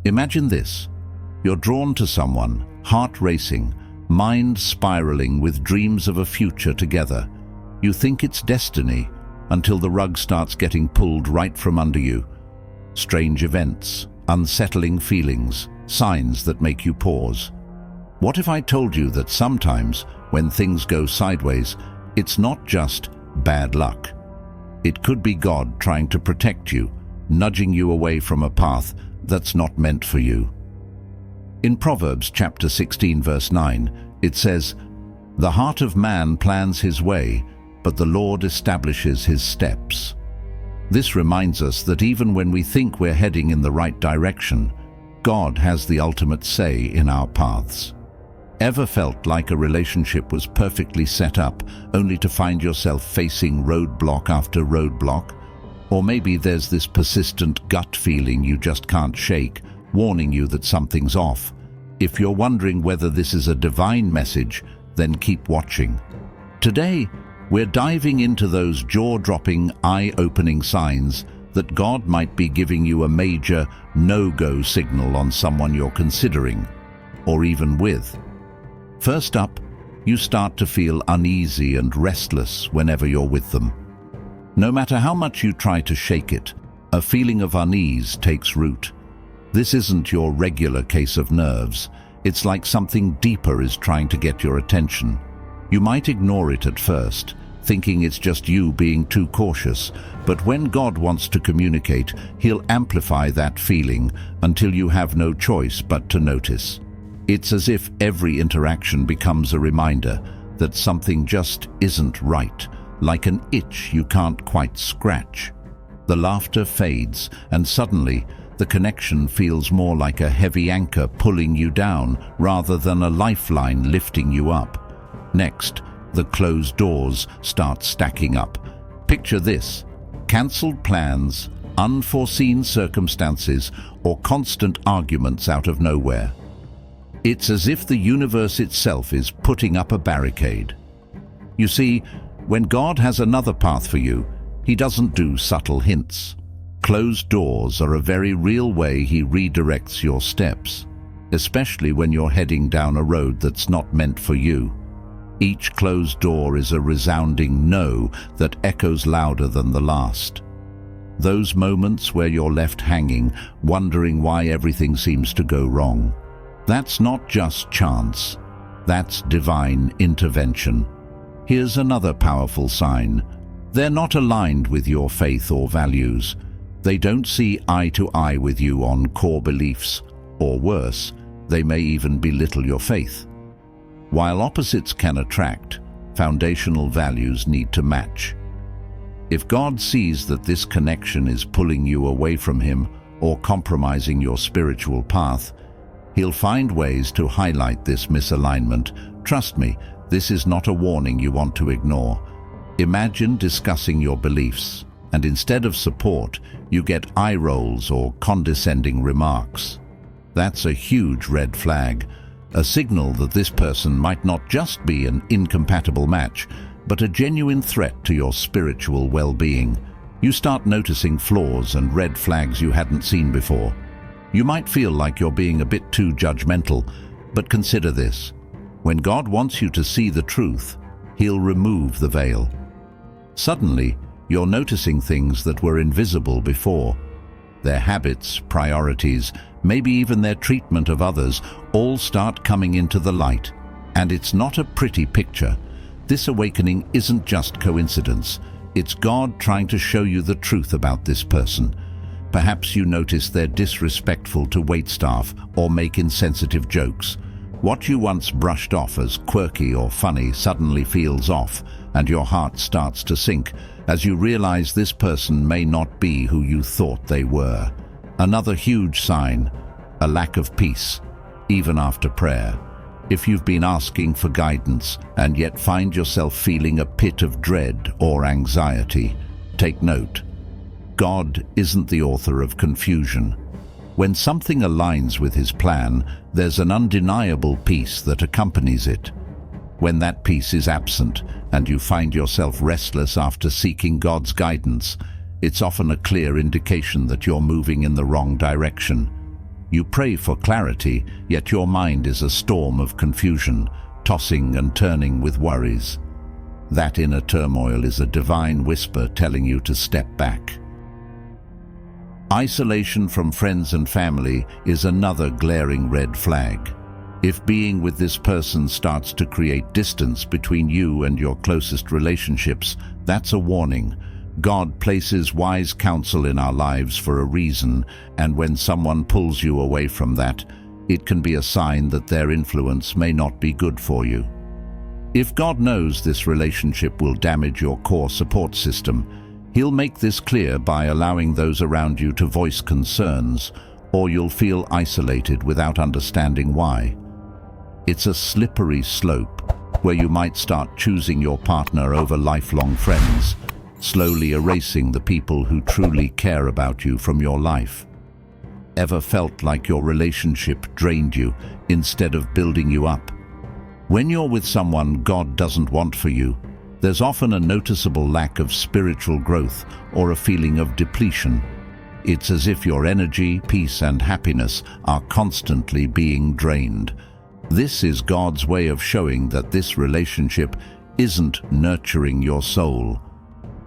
Imagine this. You're drawn to someone, heart racing, mind spiraling with dreams of a future together. You think it's destiny until the rug starts getting pulled right from under you. Strange events, unsettling feelings, signs that make you pause. What if I told you that sometimes, when things go sideways, it's not just bad luck? It could be God trying to protect you, nudging you away from a path that's not meant for you. In Proverbs chapter 16 verse 9, it says, "The heart of man plans his way, but the Lord establishes his steps." This reminds us that even when we think we're heading in the right direction, God has the ultimate say in our paths. Ever felt like a relationship was perfectly set up, only to find yourself facing roadblock after roadblock? Or maybe there's this persistent gut feeling you just can't shake, warning you that something's off. If you're wondering whether this is a divine message, then keep watching. Today, we're diving into those jaw-dropping, eye-opening signs that God might be giving you a major no-go signal on someone you're considering, or even with. First up, you start to feel uneasy and restless whenever you're with them. No matter how much you try to shake it, a feeling of unease takes root. This isn't your regular case of nerves. It's like something deeper is trying to get your attention. You might ignore it at first, thinking it's just you being too cautious, but when God wants to communicate, He'll amplify that feeling until you have no choice but to notice. It's as if every interaction becomes a reminder that something just isn't right, like an itch you can't quite scratch. The laughter fades, and suddenly the connection feels more like a heavy anchor pulling you down rather than a lifeline lifting you up. Next, the closed doors start stacking up. Picture this: cancelled plans, unforeseen circumstances, or constant arguments out of nowhere. It's as if the universe itself is putting up a barricade. You see, when God has another path for you, He doesn't do subtle hints. Closed doors are a very real way He redirects your steps, especially when you're heading down a road that's not meant for you. Each closed door is a resounding no that echoes louder than the last. Those moments where you're left hanging, wondering why everything seems to go wrong. That's not just chance. That's divine intervention. Here's another powerful sign. They're not aligned with your faith or values. They don't see eye to eye with you on core beliefs, or worse, they may even belittle your faith. While opposites can attract, foundational values need to match. If God sees that this connection is pulling you away from Him or compromising your spiritual path, He'll find ways to highlight this misalignment. Trust me, this is not a warning you want to ignore. Imagine discussing your beliefs, and instead of support, you get eye rolls or condescending remarks. That's a huge red flag, a signal that this person might not just be an incompatible match, but a genuine threat to your spiritual well-being. You start noticing flaws and red flags you hadn't seen before. You might feel like you're being a bit too judgmental, but consider this. When God wants you to see the truth, He'll remove the veil. Suddenly, you're noticing things that were invisible before. Their habits, priorities, maybe even their treatment of others, all start coming into the light. And it's not a pretty picture. This awakening isn't just coincidence. It's God trying to show you the truth about this person. Perhaps you notice they're disrespectful to waitstaff or make insensitive jokes. What you once brushed off as quirky or funny suddenly feels off, and your heart starts to sink as you realize this person may not be who you thought they were. Another huge sign, a lack of peace, even after prayer. If you've been asking for guidance and yet find yourself feeling a pit of dread or anxiety, take note. God isn't the author of confusion. When something aligns with His plan, there's an undeniable peace that accompanies it. When that peace is absent and you find yourself restless after seeking God's guidance, it's often a clear indication that you're moving in the wrong direction. You pray for clarity, yet your mind is a storm of confusion, tossing and turning with worries. That inner turmoil is a divine whisper telling you to step back. Isolation from friends and family is another glaring red flag. If being with this person starts to create distance between you and your closest relationships, that's a warning. God places wise counsel in our lives for a reason, and when someone pulls you away from that, it can be a sign that their influence may not be good for you. If God knows this relationship will damage your core support system, He'll make this clear by allowing those around you to voice concerns, or you'll feel isolated without understanding why. It's a slippery slope where you might start choosing your partner over lifelong friends, slowly erasing the people who truly care about you from your life. Ever felt like your relationship drained you instead of building you up? When you're with someone God doesn't want for you, there's often a noticeable lack of spiritual growth or a feeling of depletion. It's as if your energy, peace, and happiness are constantly being drained. This is God's way of showing that this relationship isn't nurturing your soul.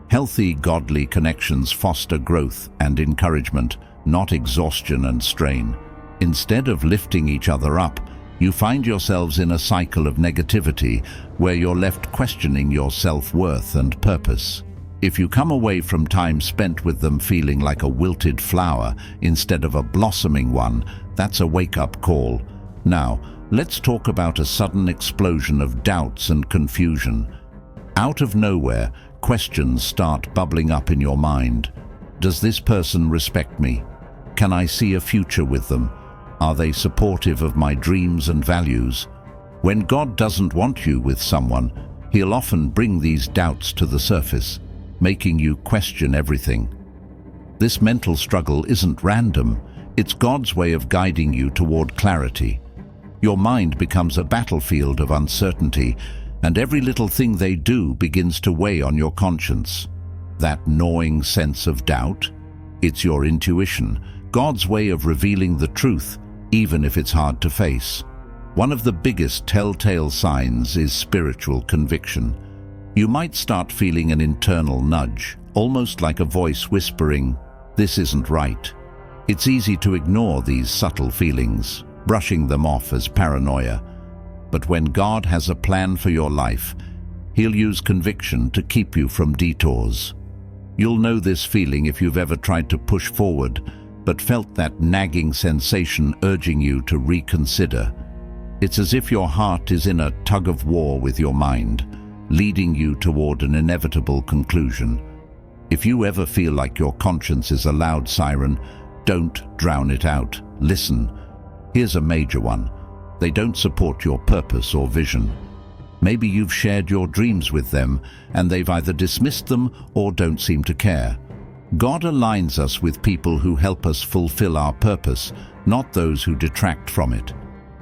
Healthy, godly connections foster growth and encouragement, not exhaustion and strain. Instead of lifting each other up, you find yourselves in a cycle of negativity where you're left questioning your self-worth and purpose. If you come away from time spent with them feeling like a wilted flower instead of a blossoming one, that's a wake-up call. Now, let's talk about a sudden explosion of doubts and confusion. Out of nowhere, questions start bubbling up in your mind. Does this person respect me? Can I see a future with them? Are they supportive of my dreams and values? When God doesn't want you with someone, He'll often bring these doubts to the surface, making you question everything. This mental struggle isn't random. It's God's way of guiding you toward clarity. Your mind becomes a battlefield of uncertainty, and every little thing they do begins to weigh on your conscience. That gnawing sense of doubt? It's your intuition, God's way of revealing the truth, even if it's hard to face. One of the biggest telltale signs is spiritual conviction. You might start feeling an internal nudge, almost like a voice whispering, "This isn't right." It's easy to ignore these subtle feelings, brushing them off as paranoia. But when God has a plan for your life, He'll use conviction to keep you from detours. You'll know this feeling if you've ever tried to push forward, but felt that nagging sensation urging you to reconsider. It's as if your heart is in a tug of war with your mind, leading you toward an inevitable conclusion. If you ever feel like your conscience is a loud siren, don't drown it out. Listen. Here's a major one. They don't support your purpose or vision. Maybe you've shared your dreams with them, and they've either dismissed them or don't seem to care. God aligns us with people who help us fulfill our purpose, not those who detract from it.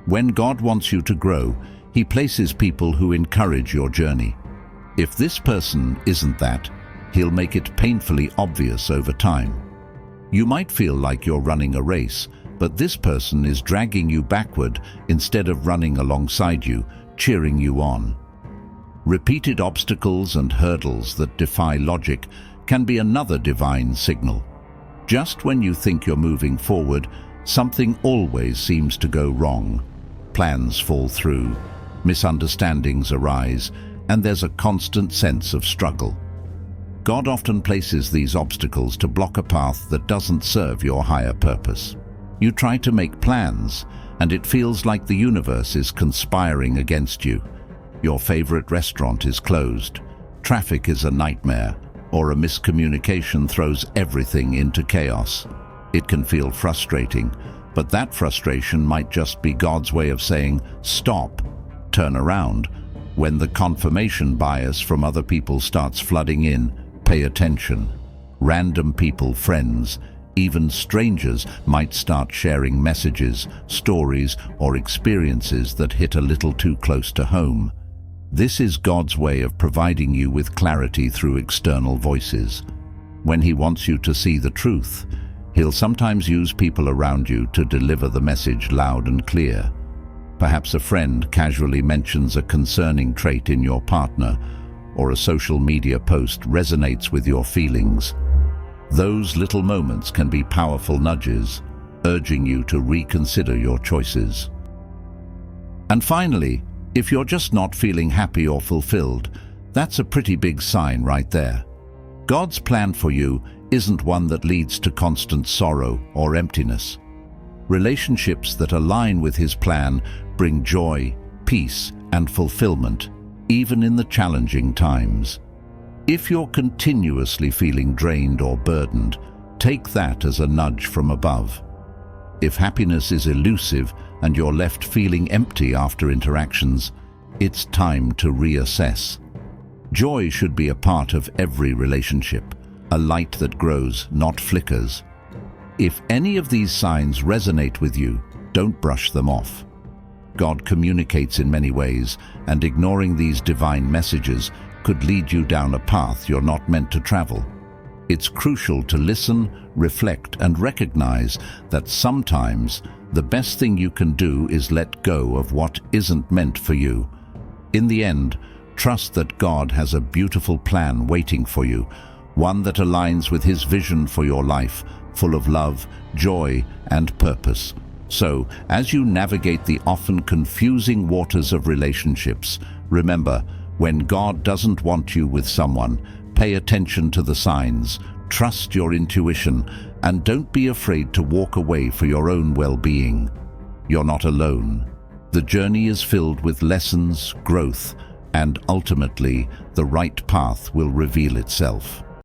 When God wants you to grow, He places people who encourage your journey. If this person isn't that, He'll make it painfully obvious over time. You might feel like you're running a race, but this person is dragging you backward instead of running alongside you, cheering you on. Repeated obstacles and hurdles that defy logic can be another divine signal. Just when you think you're moving forward, something always seems to go wrong. Plans fall through, misunderstandings arise, and there's a constant sense of struggle. God often places these obstacles to block a path that doesn't serve your higher purpose. You try to make plans, and it feels like the universe is conspiring against you. Your favorite restaurant is closed, traffic is a nightmare, or a miscommunication throws everything into chaos. It can feel frustrating, but that frustration might just be God's way of saying, "Stop, turn around." When the confirmation bias from other people starts flooding in, pay attention. Random people, friends, even strangers might start sharing messages, stories, or experiences that hit a little too close to home. This is God's way of providing you with clarity through external voices. When He wants you to see the truth, He'll sometimes use people around you to deliver the message loud and clear. Perhaps a friend casually mentions a concerning trait in your partner, or a social media post resonates with your feelings. Those little moments can be powerful nudges, urging you to reconsider your choices. And finally, if you're just not feeling happy or fulfilled, that's a pretty big sign right there. God's plan for you isn't one that leads to constant sorrow or emptiness. Relationships that align with His plan bring joy, peace, and fulfillment, even in the challenging times. If you're continuously feeling drained or burdened, take that as a nudge from above. If happiness is elusive and you're left feeling empty after interactions, it's time to reassess. Joy should be a part of every relationship, a light that grows, not flickers. If any of these signs resonate with you, don't brush them off. God communicates in many ways, and ignoring these divine messages could lead you down a path you're not meant to travel. It's crucial to listen, reflect, and recognize that sometimes the best thing you can do is let go of what isn't meant for you. In the end, trust that God has a beautiful plan waiting for you, one that aligns with His vision for your life, full of love, joy, and purpose. So, as you navigate the often confusing waters of relationships, remember, when God doesn't want you with someone, pay attention to the signs, trust your intuition, and don't be afraid to walk away for your own well-being. You're not alone. The journey is filled with lessons, growth, and ultimately, the right path will reveal itself.